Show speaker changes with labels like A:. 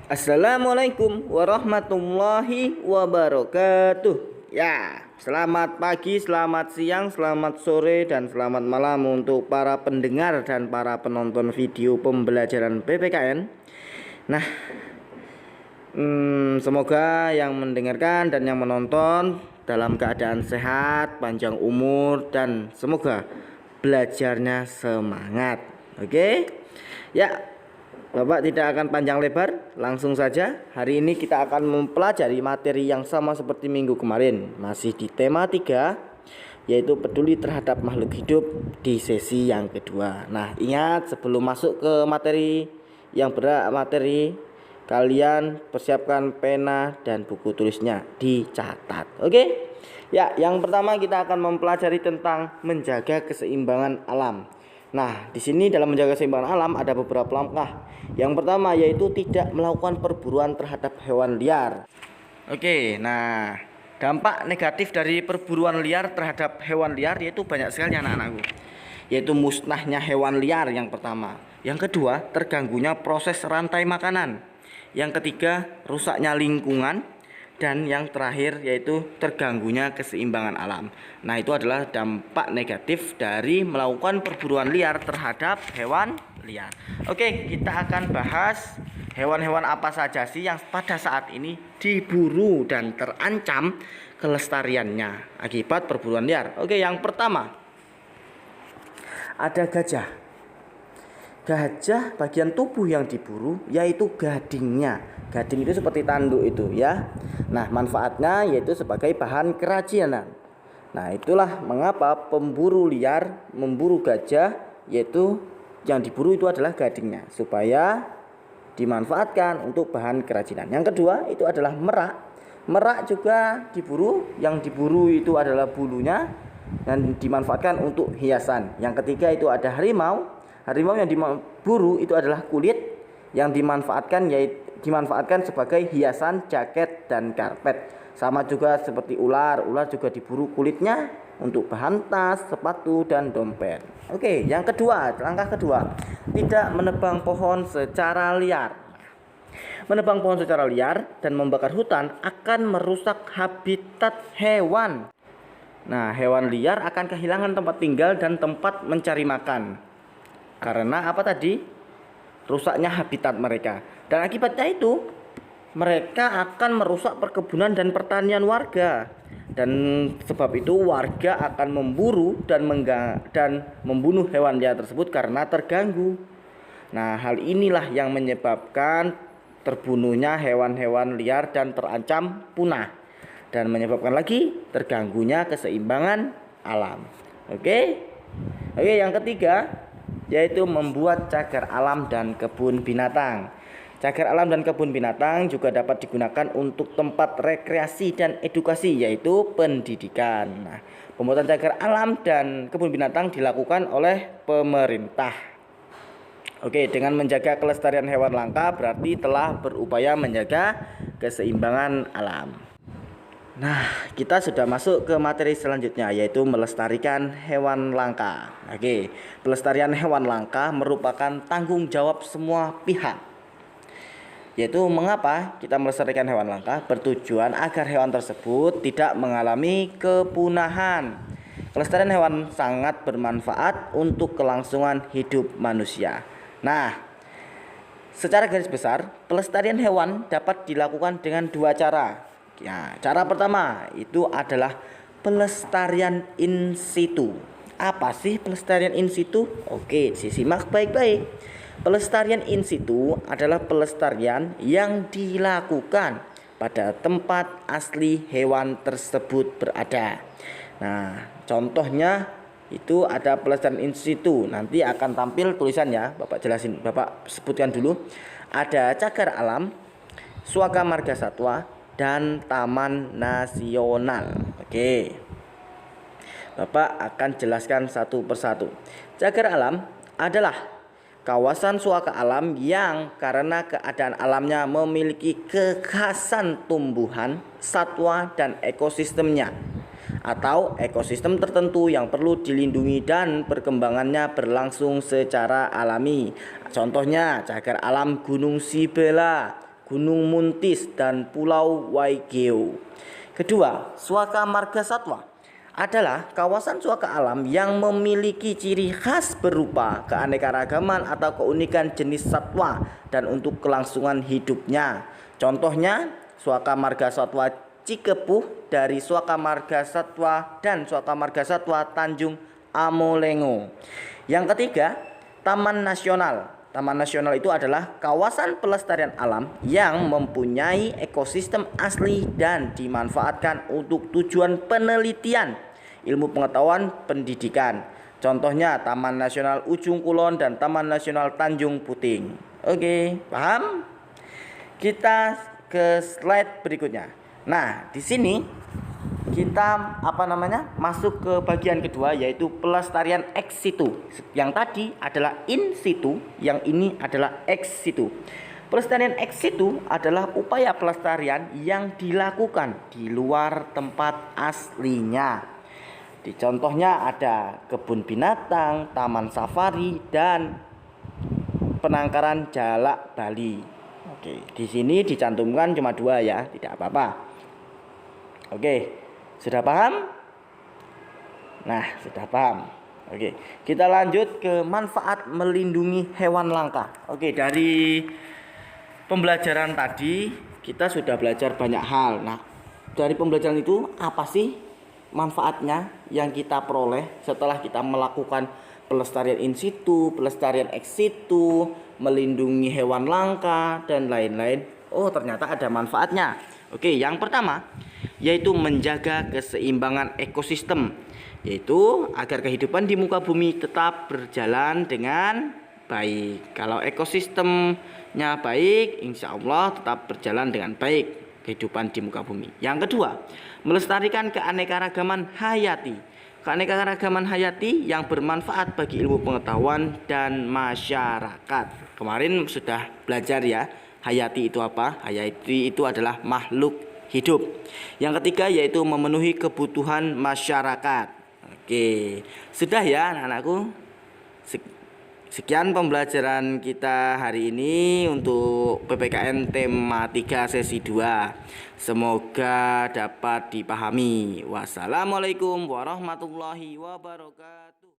A: Assalamualaikum warahmatullahi wabarakatuh. Ya, selamat pagi, selamat siang, selamat sore, dan selamat malam untuk para pendengar dan para penonton video pembelajaran PPKN. Nah, semoga yang mendengarkan dan yang menonton dalam keadaan sehat, panjang umur, dan semoga belajarnya semangat. Oke? Ya, Bapak tidak akan panjang lebar, langsung saja. Hari ini kita akan mempelajari materi yang sama seperti minggu kemarin, masih di tema 3, yaitu peduli terhadap makhluk hidup di sesi yang kedua. Nah, ingat sebelum masuk ke materi yang berat, kalian persiapkan pena dan buku tulisnya, dicatat. Oke? Ya, yang pertama kita akan mempelajari tentang menjaga keseimbangan alam. Nah, di sini dalam menjaga keseimbangan alam ada beberapa langkah. Yang pertama yaitu tidak melakukan perburuan terhadap hewan liar. Oke, nah dampak negatif dari perburuan liar terhadap hewan liar yaitu banyak sekali anak-anakku. Yaitu musnahnya hewan liar yang pertama. Yang kedua, terganggunya proses rantai makanan. Yang ketiga, rusaknya lingkungan. Dan yang terakhir yaitu terganggunya keseimbangan alam. Nah, itu adalah dampak negatif dari melakukan perburuan liar terhadap hewan liar. Oke, kita akan bahas hewan-hewan apa saja sih yang pada saat ini diburu dan terancam kelestariannya akibat perburuan liar. Oke, yang pertama ada gajah. Gajah bagian tubuh yang diburu yaitu gadingnya. Gading itu seperti tanduk itu ya. Nah, manfaatnya yaitu sebagai bahan kerajinan. Nah, itulah mengapa pemburu liar memburu gajah, yaitu yang diburu itu adalah gadingnya supaya dimanfaatkan untuk bahan kerajinan. Yang kedua itu adalah merak. Merak juga diburu, yang diburu itu adalah bulunya dan dimanfaatkan untuk hiasan. Yang ketiga itu ada harimau. Harimau yang diburu itu adalah kulit yang dimanfaatkan sebagai hiasan jaket dan karpet. Sama juga seperti ular. Ular juga diburu kulitnya untuk bahan tas, sepatu, dan dompet. Oke, yang kedua, langkah kedua, tidak menebang pohon secara liar. Menebang pohon secara liar dan membakar hutan akan merusak habitat hewan. Nah, hewan liar akan kehilangan tempat tinggal dan tempat mencari makan. Karena apa tadi? Rusaknya habitat mereka. Dan akibatnya itu mereka akan merusak perkebunan dan pertanian warga. Dan sebab itu warga akan memburu dan membunuh hewan liar tersebut karena terganggu. Nah, hal inilah yang menyebabkan terbunuhnya hewan-hewan liar dan terancam punah. Dan menyebabkan lagi terganggunya keseimbangan alam. Oke, yang ketiga yaitu membuat cagar alam dan kebun binatang. Cagar alam dan kebun binatang juga dapat digunakan untuk tempat rekreasi dan edukasi, yaitu pendidikan. Nah, pembuatan cagar alam dan kebun binatang dilakukan oleh pemerintah. Oke, dengan menjaga kelestarian hewan langka berarti telah berupaya menjaga keseimbangan alam. Nah, kita sudah masuk ke materi selanjutnya, yaitu melestarikan hewan langka. Oke, pelestarian hewan langka merupakan tanggung jawab semua pihak. Yaitu mengapa kita melestarikan hewan langka? Bertujuan agar hewan tersebut tidak mengalami kepunahan. Kelestarian hewan sangat bermanfaat untuk kelangsungan hidup manusia. Nah, secara garis besar, pelestarian hewan dapat dilakukan dengan dua cara. Ya, cara pertama itu adalah pelestarian in situ. Apa sih pelestarian in situ? Oke, simak baik-baik. Pelestarian in situ adalah pelestarian yang dilakukan pada tempat asli hewan tersebut berada. Nah, contohnya itu ada pelestarian in situ. Nanti akan tampil tulisannya, Bapak jelasin, Bapak sebutkan dulu. Ada cagar alam, Suaka Marga Satwa, dan taman nasional. Oke, Bapak akan jelaskan satu persatu. Cagar alam adalah kawasan suaka alam yang karena keadaan alamnya memiliki kekhasan tumbuhan, satwa, dan ekosistemnya, atau ekosistem tertentu yang perlu dilindungi dan perkembangannya berlangsung secara alami. Contohnya cagar alam Gunung Sibela, Gunung Muntis, dan Pulau Waigeo. Kedua, Suaka Marga Satwa adalah kawasan suaka alam yang memiliki ciri khas berupa keanekaragaman atau keunikan jenis satwa dan untuk kelangsungan hidupnya. Contohnya, Suaka Marga Satwa Cikepuh dari Suaka Marga Satwa dan Suaka Marga Satwa Tanjung Amolengo. Yang ketiga, Taman Nasional. Taman nasional itu adalah kawasan pelestarian alam yang mempunyai ekosistem asli dan dimanfaatkan untuk tujuan penelitian, ilmu pengetahuan, pendidikan. Contohnya Taman Nasional Ujung Kulon dan Taman Nasional Tanjung Puting. Oke, paham? Kita ke slide berikutnya. Nah, di sini kita masuk ke bagian kedua, yaitu pelestarian ex situ. Yang tadi adalah in situ, yang ini adalah ex situ. Pelestarian ex situ adalah upaya pelestarian yang dilakukan di luar tempat aslinya. Di contohnya ada kebun binatang, taman safari, dan penangkaran jalak Bali. Oke, di sini dicantumkan cuma 2 ya, tidak apa-apa. Oke. Sudah paham? Nah, sudah paham. Oke, kita lanjut ke manfaat melindungi hewan langka. Oke, dari pembelajaran tadi kita sudah belajar banyak hal. Nah, dari pembelajaran itu apa sih manfaatnya yang kita peroleh setelah kita melakukan pelestarian in situ, pelestarian ex situ, melindungi hewan langka, dan lain-lain? Oh, ternyata ada manfaatnya. Oke, yang pertama yaitu menjaga keseimbangan ekosistem, yaitu agar kehidupan di muka bumi tetap berjalan dengan baik. Kalau ekosistemnya baik, insya Allah tetap berjalan dengan baik kehidupan di muka bumi. Yang kedua, melestarikan keanekaragaman hayati. Keanekaragaman hayati yang bermanfaat bagi ilmu pengetahuan dan masyarakat. Kemarin sudah belajar ya, hayati itu apa? Hayati itu adalah makhluk hidup. Yang ketiga yaitu memenuhi kebutuhan masyarakat. Oke, sudah ya anak-anakku. Sekian pembelajaran kita hari ini untuk PPKN tema 3 sesi 2. Semoga dapat dipahami. Wassalamualaikum warahmatullahi wabarakatuh.